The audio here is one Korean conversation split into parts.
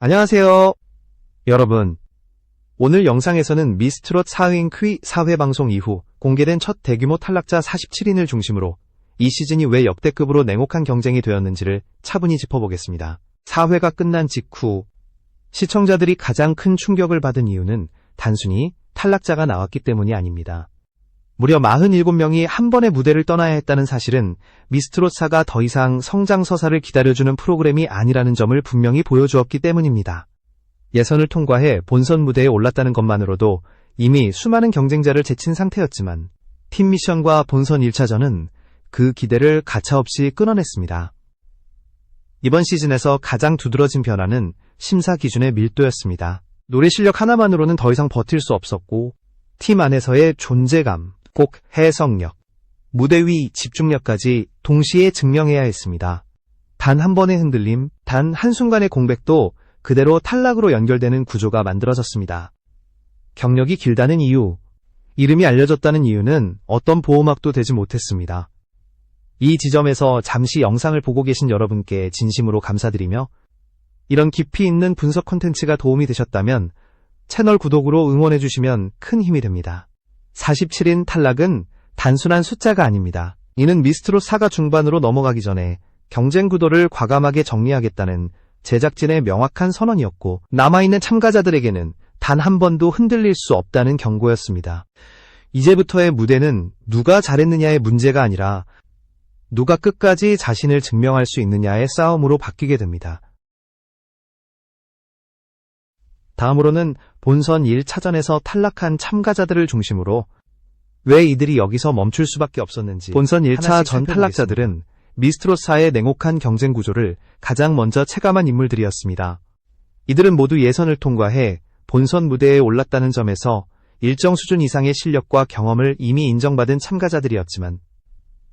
안녕하세요. 여러분, 오늘 영상에서는 미스트롯 4회 퀴 4회 방송 이후 공개된 첫 대규모 탈락자 47인을 중심으로 이 시즌이 왜 역대급으로 냉혹한 경쟁이 되었는지를 차분히 짚어보겠습니다. 4회가 끝난 직후 시청자들이 가장 큰 충격을 받은 이유는 단순히 탈락자가 나왔기 때문이 아닙니다. 무려 47명이 한 번에 무대를 떠나야 했다는 사실은 미스트롯4가 더 이상 성장서사를 기다려주는 프로그램이 아니라는 점을 분명히 보여주었기 때문입니다. 예선을 통과해 본선 무대에 올랐다는 것만으로도 이미 수많은 경쟁자를 제친 상태였지만 팀 미션과 본선 1차전은 그 기대를 가차없이 끊어냈습니다. 이번 시즌에서 가장 두드러진 변화는 심사 기준의 밀도였습니다. 노래 실력 하나만으로는 더 이상 버틸 수 없었고 팀 안에서의 존재감, 곡 해석력, 무대 위 집중력까지 동시에 증명해야 했습니다. 단 한 번의 흔들림, 단 한순간의 공백도 그대로 탈락으로 연결되는 구조가 만들어졌습니다. 경력이 길다는 이유, 이름이 알려졌다는 이유는 어떤 보호막도 되지 못했습니다. 이 지점에서 잠시 영상을 보고 계신 여러분께 진심으로 감사드리며 이런 깊이 있는 분석 콘텐츠가 도움이 되셨다면 채널 구독으로 응원해주시면 큰 힘이 됩니다. 47인 탈락은 단순한 숫자가 아닙니다. 이는 미스트롯4가 중반으로 넘어가기 전에 경쟁 구도를 과감하게 정리하겠다는 제작진의 명확한 선언이었고 남아있는 참가자들에게는 단 한 번도 흔들릴 수 없다는 경고였습니다. 이제부터의 무대는 누가 잘했느냐의 문제가 아니라 누가 끝까지 자신을 증명할 수 있느냐의 싸움으로 바뀌게 됩니다. 다음으로는 본선 1차전에서 탈락한 참가자들을 중심으로 왜 이들이 여기서 멈출 수밖에 없었는지 본선 1차 전 탈락자들은 미스트롯4의 냉혹한 경쟁 구조를 가장 먼저 체감한 인물들이었습니다. 이들은 모두 예선을 통과해 본선 무대에 올랐다는 점에서 일정 수준 이상의 실력과 경험을 이미 인정받은 참가자들이었지만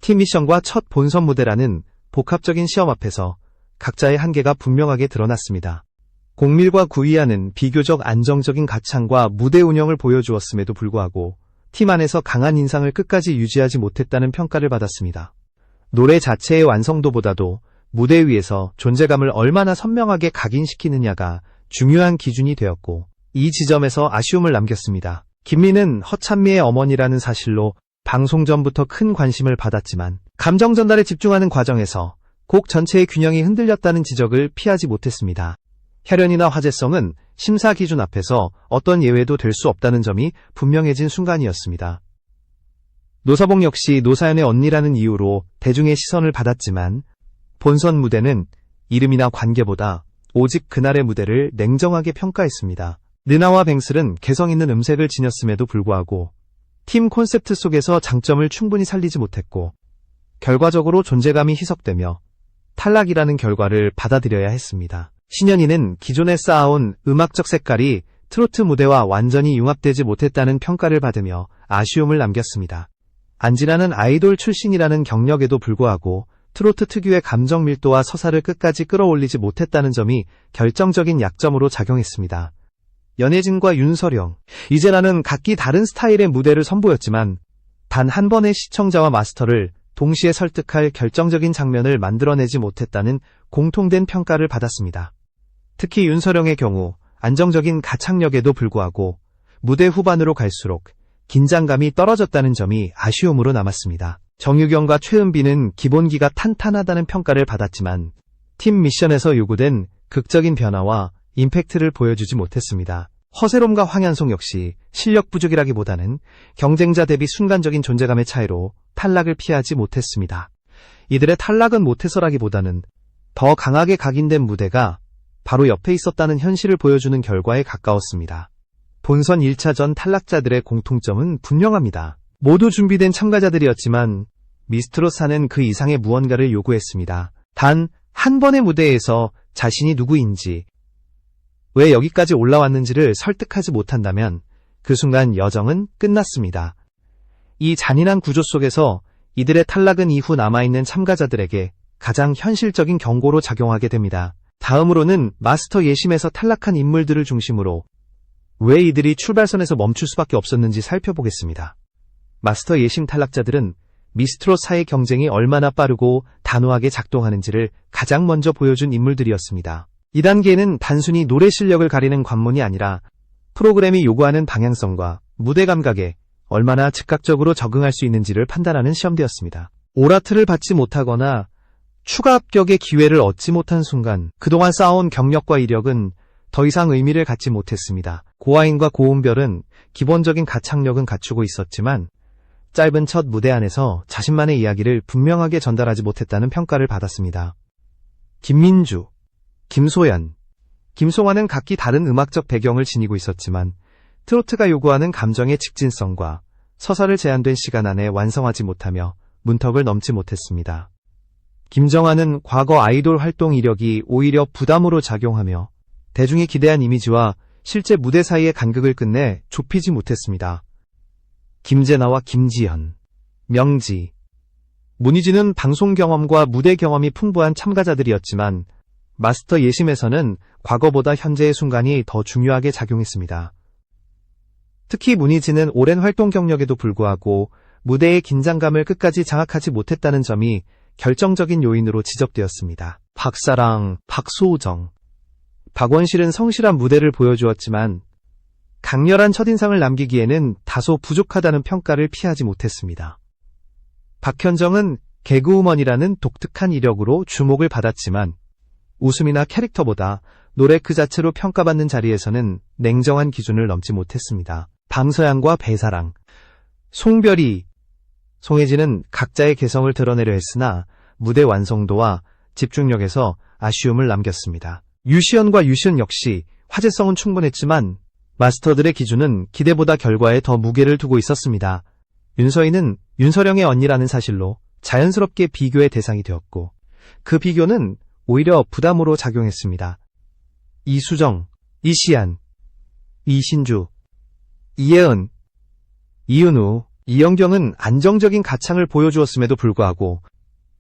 팀 미션과 첫 본선 무대라는 복합적인 시험 앞에서 각자의 한계가 분명하게 드러났습니다. 공밀과 구이하는 비교적 안정적인 가창과 무대 운영을 보여주었음에도 불구하고 팀 안에서 강한 인상을 끝까지 유지하지 못했다는 평가를 받았습니다. 노래 자체의 완성도보다도 무대 위에서 존재감을 얼마나 선명하게 각인시키느냐가 중요한 기준이 되었고 이 지점에서 아쉬움을 남겼습니다. 김미는 허찬미의 어머니라는 사실로 방송 전부터 큰 관심을 받았지만 감정 전달에 집중하는 과정에서 곡 전체의 균형이 흔들렸다는 지적을 피하지 못했습니다. 혈연이나 화제성은 심사 기준 앞에서 어떤 예외도 될 수 없다는 점이 분명해진 순간이었습니다. 노사봉 역시 노사연의 언니라는 이유로 대중의 시선을 받았지만 본선 무대는 이름이나 관계보다 오직 그날의 무대를 냉정하게 평가했습니다. 느나와 뱅슬은 개성 있는 음색을 지녔음에도 불구하고 팀 콘셉트 속에서 장점을 충분히 살리지 못했고 결과적으로 존재감이 희석되며 탈락이라는 결과를 받아들여야 했습니다. 신현이는 기존에 쌓아온 음악적 색깔이 트로트 무대와 완전히 융합되지 못했다는 평가를 받으며 아쉬움을 남겼습니다. 안진아는 아이돌 출신이라는 경력에도 불구하고 트로트 특유의 감정 밀도와 서사를 끝까지 끌어올리지 못했다는 점이 결정적인 약점으로 작용했습니다. 연예진과 윤서령, 이재라는 각기 다른 스타일의 무대를 선보였지만 단 한 번의 시청자와 마스터를 동시에 설득할 결정적인 장면을 만들어내지 못했다는 공통된 평가를 받았습니다. 특히 윤서령의 경우 안정적인 가창력에도 불구하고 무대 후반으로 갈수록 긴장감이 떨어졌다는 점이 아쉬움으로 남았습니다. 정유경과 최은비는 기본기가 탄탄하다는 평가를 받았지만 팀 미션에서 요구된 극적인 변화와 임팩트를 보여주지 못했습니다. 허세롬과 황현송 역시 실력 부족이라기보다는 경쟁자 대비 순간적인 존재감의 차이로 탈락을 피하지 못했습니다. 이들의 탈락은 못해서라기보다는 더 강하게 각인된 무대가 바로 옆에 있었다는 현실을 보여주는 결과에 가까웠습니다. 본선 1차전 탈락자들의 공통점은 분명합니다. 모두 준비된 참가자들이었지만 미스트롯4는 그 이상의 무언가를 요구했습니다. 단 한 번의 무대에서 자신이 누구인지, 왜 여기까지 올라왔는지를 설득하지 못한다면 그 순간 여정은 끝났습니다. 이 잔인한 구조 속에서 이들의 탈락은 이후 남아있는 참가자들에게 가장 현실적인 경고로 작용하게 됩니다. 다음으로는 마스터 예심에서 탈락한 인물들을 중심으로 왜 이들이 출발선에서 멈출 수밖에 없었는지 살펴보겠습니다. 마스터 예심 탈락자들은 미스트롯4의 경쟁이 얼마나 빠르고 단호하게 작동하는지를 가장 먼저 보여준 인물들이었습니다. 2단계는 단순히 노래 실력을 가리는 관문이 아니라 프로그램이 요구하는 방향성과 무대 감각에 얼마나 즉각적으로 적응할 수 있는지를 판단하는 시험대였습니다. 오라트를 받지 못하거나 추가 합격의 기회를 얻지 못한 순간 그동안 쌓아온 경력과 이력은 더 이상 의미를 갖지 못했습니다. 고아인과 고은별은 기본적인 가창력은 갖추고 있었지만 짧은 첫 무대 안에서 자신만의 이야기를 분명하게 전달하지 못했다는 평가를 받았습니다. 김민주, 김소연, 김송환은 각기 다른 음악적 배경을 지니고 있었지만 트로트가 요구하는 감정의 직진성과 서사를 제한된 시간 안에 완성하지 못하며 문턱을 넘지 못했습니다. 김정환은 과거 아이돌 활동 이력이 오히려 부담으로 작용하며 대중이 기대한 이미지와 실제 무대 사이의 간극을 끝내 좁히지 못했습니다. 김재나와 김지현, 명지, 문희진은 방송 경험과 무대 경험이 풍부한 참가자들이었지만 마스터 예심에서는 과거보다 현재의 순간이 더 중요하게 작용했습니다. 특히 문희진은 오랜 활동 경력에도 불구하고 무대의 긴장감을 끝까지 장악하지 못했다는 점이 결정적인 요인으로 지적되었습니다. 박사랑, 박소우정, 박원실은 성실한 무대를 보여주었지만 강렬한 첫인상을 남기기에는 다소 부족하다는 평가를 피하지 못했습니다. 박현정은 개그우먼이라는 독특한 이력으로 주목을 받았지만 웃음이나 캐릭터보다 노래 그 자체로 평가받는 자리에서는 냉정한 기준을 넘지 못했습니다. 방서양과 배사랑, 송별이, 송혜진은 각자의 개성을 드러내려 했으나 무대 완성도와 집중력에서 아쉬움을 남겼습니다. 유시연과 유시은 역시 화제성은 충분했지만 마스터들의 기준은 기대보다 결과에 더 무게를 두고 있었습니다. 윤서희는 윤서령의 언니라는 사실로 자연스럽게 비교의 대상이 되었고 그 비교는 오히려 부담으로 작용했습니다. 이수정, 이시안, 이신주, 이예은, 이은우, 이영경은 안정적인 가창을 보여주었음에도 불구하고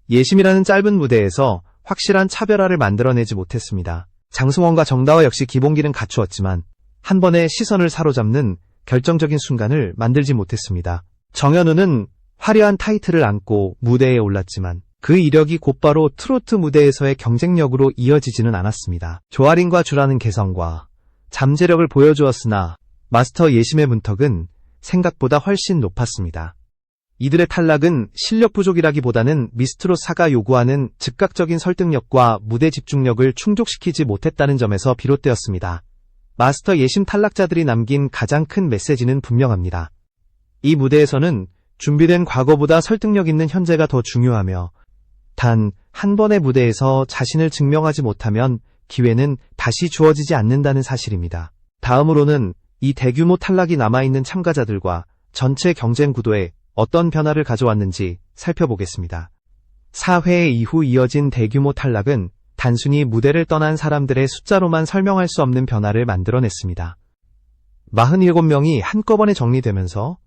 예심이라는 짧은 무대에서 확실한 차별화를 만들어내지 못했습니다. 장승원과 정다화 역시 기본기는 갖추었지만 한 번의 시선을 사로잡는 결정적인 순간을 만들지 못했습니다. 정현우는 화려한 타이틀을 안고 무대에 올랐지만 그 이력이 곧바로 트로트 무대에서의 경쟁력으로 이어지지는 않았습니다. 조아린과 주라는 개성과 잠재력을 보여주었으나 마스터 예심의 문턱은 생각보다 훨씬 높았습니다. 이들의 탈락은 실력 부족이라기보다는 미스트롯4가 요구하는 즉각적인 설득력과 무대 집중력을 충족시키지 못했다는 점에서 비롯되었습니다. 마스터 예심 탈락자들이 남긴 가장 큰 메시지는 분명합니다. 이 무대에서는 준비된 과거보다 설득력 있는 현재가 더 중요하며 단 한 번의 무대에서 자신을 증명하지 못하면 기회는 다시 주어지지 않는다는 사실입니다. 다음으로는 이 대규모 탈락이 남아있는 참가자들과 전체 경쟁 구도에 어떤 변화를 가져왔는지 살펴보겠습니다. 4회 이후 이어진 대규모 탈락은 단순히 무대를 떠난 사람들의 숫자로만 설명할 수 없는 변화를 만들어냈습니다. 47명이 한꺼번에 정리되면서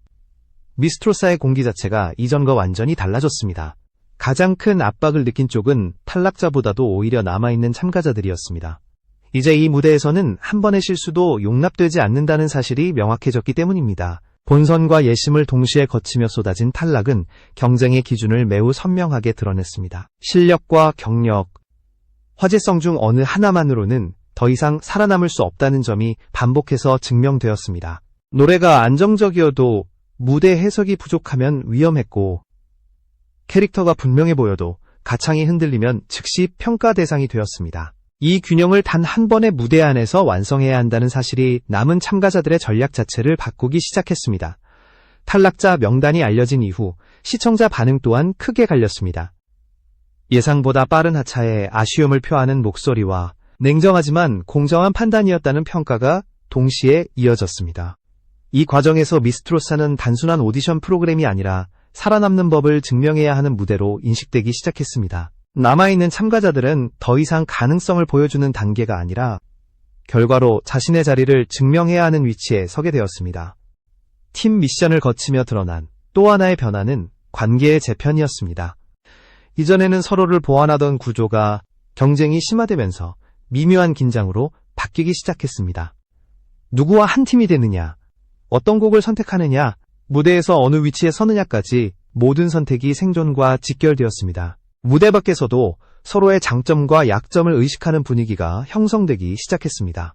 미스트롯사의 공기 자체가 이전과 완전히 달라졌습니다. 가장 큰 압박을 느낀 쪽은 탈락자보다도 오히려 남아있는 참가자들이었습니다. 이제 이 무대에서는 한 번의 실수도 용납되지 않는다는 사실이 명확해졌기 때문입니다. 본선과 예심을 동시에 거치며 쏟아진 탈락은 경쟁의 기준을 매우 선명하게 드러냈습니다. 실력과 경력, 화제성 중 어느 하나만으로는 더 이상 살아남을 수 없다는 점이 반복해서 증명되었습니다. 노래가 안정적이어도 무대 해석이 부족하면 위험했고 캐릭터가 분명해 보여도 가창이 흔들리면 즉시 평가 대상이 되었습니다. 이 균형을 단 한 번의 무대 안에서 완성해야 한다는 사실이 남은 참가자들의 전략 자체를 바꾸기 시작했습니다. 탈락자 명단이 알려진 이후 시청자 반응 또한 크게 갈렸습니다. 예상보다 빠른 하차에 아쉬움을 표하는 목소리와 냉정하지만 공정한 판단이었다는 평가가 동시에 이어졌습니다. 이 과정에서 미스트롯사는 단순한 오디션 프로그램이 아니라 살아남는 법을 증명해야 하는 무대로 인식되기 시작했습니다. 남아있는 참가자들은 더 이상 가능성을 보여주는 단계가 아니라 결과로 자신의 자리를 증명해야 하는 위치에 서게 되었습니다. 팀 미션을 거치며 드러난 또 하나의 변화는 관계의 재편이었습니다. 이전에는 서로를 보완하던 구조가 경쟁이 심화되면서 미묘한 긴장으로 바뀌기 시작했습니다. 누구와 한 팀이 되느냐, 어떤 곡을 선택하느냐, 무대에서 어느 위치에 서느냐까지 모든 선택이 생존과 직결되었습니다. 무대 밖에서도 서로의 장점과 약점을 의식하는 분위기가 형성되기 시작했습니다.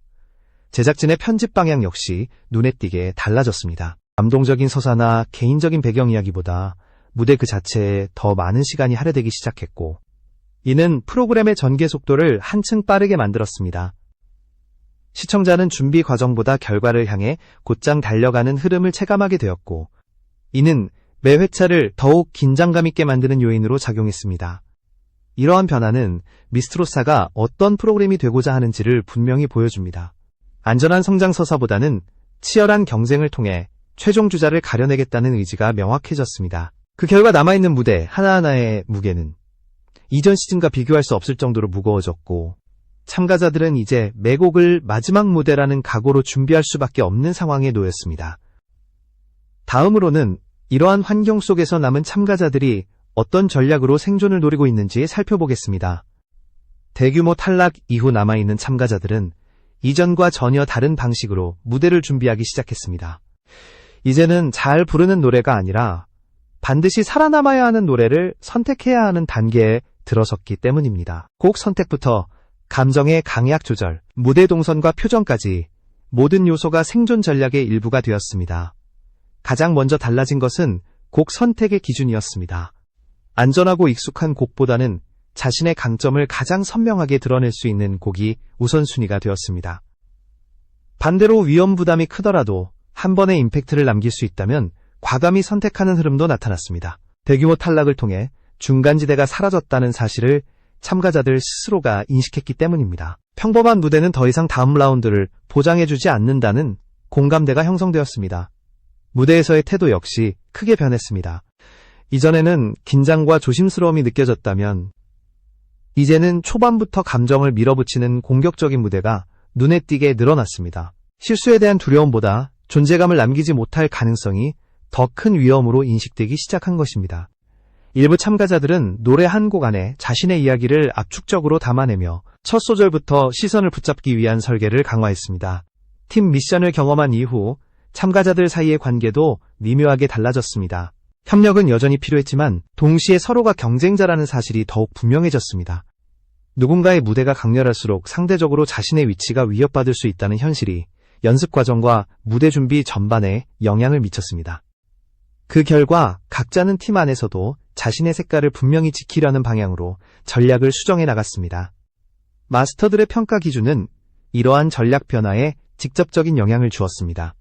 제작진의 편집 방향 역시 눈에 띄게 달라졌습니다. 감동적인 서사나 개인적인 배경 이야기보다 무대 그 자체에 더 많은 시간이 할애되기 시작했고, 이는 프로그램의 전개 속도를 한층 빠르게 만들었습니다. 시청자는 준비 과정보다 결과를 향해 곧장 달려가는 흐름을 체감하게 되었고, 이는 매 회차를 더욱 긴장감 있게 만드는 요인으로 작용했습니다. 이러한 변화는 미스트롯사가 어떤 프로그램이 되고자 하는지를 분명히 보여줍니다. 안전한 성장 서사보다는 치열한 경쟁을 통해 최종 주자를 가려내겠다는 의지가 명확해졌습니다. 그 결과 남아있는 무대 하나하나의 무게는 이전 시즌과 비교할 수 없을 정도로 무거워졌고, 참가자들은 이제 매곡을 마지막 무대라는 각오로 준비할 수밖에 없는 상황에 놓였습니다. 다음으로는 이러한 환경 속에서 남은 참가자들이 어떤 전략으로 생존을 노리고 있는지 살펴보겠습니다. 대규모 탈락 이후 남아있는 참가자들은 이전과 전혀 다른 방식으로 무대를 준비하기 시작했습니다. 이제는 잘 부르는 노래가 아니라 반드시 살아남아야 하는 노래를 선택해야 하는 단계에 들어섰기 때문입니다. 곡 선택부터 감정의 강약 조절, 무대 동선과 표정까지 모든 요소가 생존 전략의 일부가 되었습니다. 가장 먼저 달라진 것은 곡 선택의 기준이었습니다. 안전하고 익숙한 곡보다는 자신의 강점을 가장 선명하게 드러낼 수 있는 곡이 우선순위가 되었습니다. 반대로 위험 부담이 크더라도 한 번의 임팩트를 남길 수 있다면 과감히 선택하는 흐름도 나타났습니다. 대규모 탈락을 통해 중간지대가 사라졌다는 사실을 참가자들 스스로가 인식했기 때문입니다. 평범한 무대는 더 이상 다음 라운드를 보장해주지 않는다는 공감대가 형성되었습니다. 무대에서의 태도 역시 크게 변했습니다. 이전에는 긴장과 조심스러움이 느껴졌다면 이제는 초반부터 감정을 밀어붙이는 공격적인 무대가 눈에 띄게 늘어났습니다. 실수에 대한 두려움보다 존재감을 남기지 못할 가능성이 더 큰 위험으로 인식되기 시작한 것입니다. 일부 참가자들은 노래 한 곡 안에 자신의 이야기를 압축적으로 담아내며 첫 소절부터 시선을 붙잡기 위한 설계를 강화했습니다. 팀 미션을 경험한 이후 참가자들 사이의 관계도 미묘하게 달라졌습니다. 협력은 여전히 필요했지만 동시에 서로가 경쟁자라는 사실이 더욱 분명해졌습니다. 누군가의 무대가 강렬할수록 상대적으로 자신의 위치가 위협받을 수 있다는 현실이 연습 과정과 무대 준비 전반에 영향을 미쳤습니다. 그 결과 각자는 팀 안에서도 자신의 색깔을 분명히 지키려는 방향으로 전략을 수정해 나갔습니다. 마스터들의 평가 기준은 이러한 전략 변화에 직접적인 영향을 주었습니다.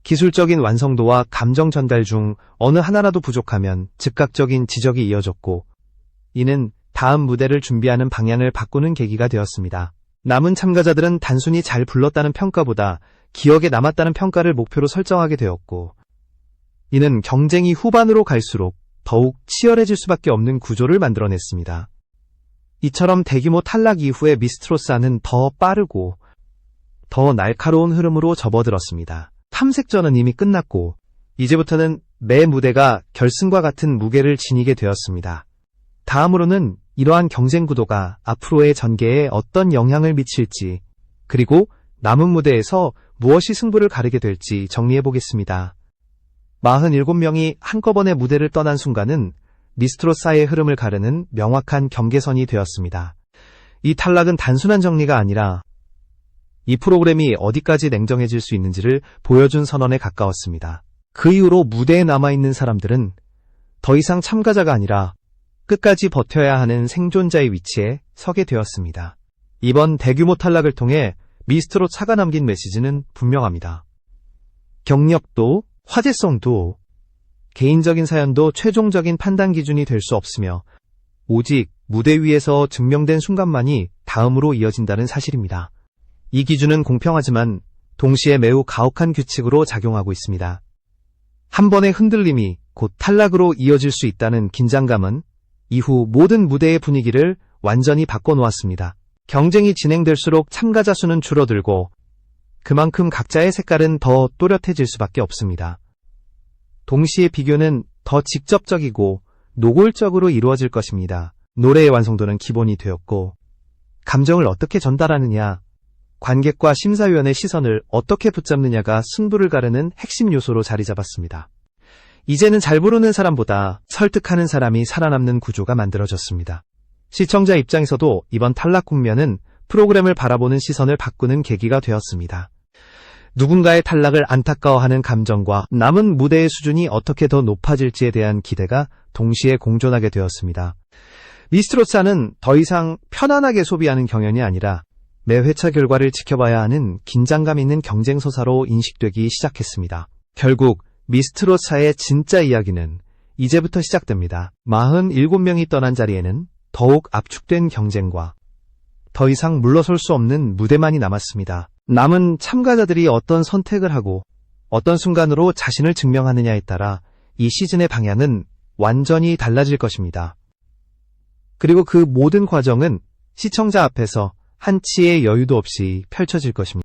기술적인 완성도와 감정 전달 중 어느 하나라도 부족하면 즉각적인 지적이 이어졌고, 이는 다음 무대를 준비하는 방향을 바꾸는 계기가 되었습니다. 남은 참가자들은 단순히 잘 불렀다는 평가보다 기억에 남았다는 평가를 목표로 설정하게 되었고, 이는 경쟁이 후반으로 갈수록 더욱 치열해질 수밖에 없는 구조를 만들어냈습니다. 이처럼 대규모 탈락 이후의 미스트롯사는 더 빠르고 더 날카로운 흐름으로 접어들었습니다. 탐색전은 이미 끝났고 이제부터는 매 무대가 결승과 같은 무게를 지니게 되었습니다. 다음으로는 이러한 경쟁 구도가 앞으로의 전개에 어떤 영향을 미칠지, 그리고 남은 무대에서 무엇이 승부를 가르게 될지 정리해보겠습니다. 47명이 한꺼번에 무대를 떠난 순간은 미스트롯사의 흐름을 가르는 명확한 경계선이 되었습니다. 이 탈락은 단순한 정리가 아니라 이 프로그램이 어디까지 냉정해질 수 있는지를 보여준 선언에 가까웠습니다. 그 이후로 무대에 남아있는 사람들은 더 이상 참가자가 아니라 끝까지 버텨야 하는 생존자의 위치에 서게 되었습니다. 이번 대규모 탈락을 통해 미스트롯사가 남긴 메시지는 분명합니다. 경력도, 화제성도, 개인적인 사연도 최종적인 판단 기준이 될 수 없으며 오직 무대 위에서 증명된 순간만이 다음으로 이어진다는 사실입니다. 이 기준은 공평하지만 동시에 매우 가혹한 규칙으로 작용하고 있습니다. 한 번의 흔들림이 곧 탈락으로 이어질 수 있다는 긴장감은 이후 모든 무대의 분위기를 완전히 바꿔놓았습니다. 경쟁이 진행될수록 참가자 수는 줄어들고 그만큼 각자의 색깔은 더 또렷해질 수밖에 없습니다. 동시에 비교는 더 직접적이고 노골적으로 이루어질 것입니다. 노래의 완성도는 기본이 되었고, 감정을 어떻게 전달하느냐, 관객과 심사위원의 시선을 어떻게 붙잡느냐가 승부를 가르는 핵심 요소로 자리 잡았습니다. 이제는 잘 부르는 사람보다 설득하는 사람이 살아남는 구조가 만들어졌습니다. 시청자 입장에서도 이번 탈락 국면은 프로그램을 바라보는 시선을 바꾸는 계기가 되었습니다. 누군가의 탈락을 안타까워하는 감정과 남은 무대의 수준이 어떻게 더 높아질지에 대한 기대가 동시에 공존하게 되었습니다. 미스트롯사는 더 이상 편안하게 소비하는 경연이 아니라 매 회차 결과를 지켜봐야 하는 긴장감 있는 경쟁소사로 인식되기 시작했습니다. 결국 미스트롯사의 진짜 이야기는 이제부터 시작됩니다. 47명이 떠난 자리에는 더욱 압축된 경쟁과 더 이상 물러설 수 없는 무대만이 남았습니다. 남은 참가자들이 어떤 선택을 하고 어떤 순간으로 자신을 증명하느냐에 따라 이 시즌의 방향은 완전히 달라질 것입니다. 그리고 그 모든 과정은 시청자 앞에서 한치의 여유도 없이 펼쳐질 것입니다.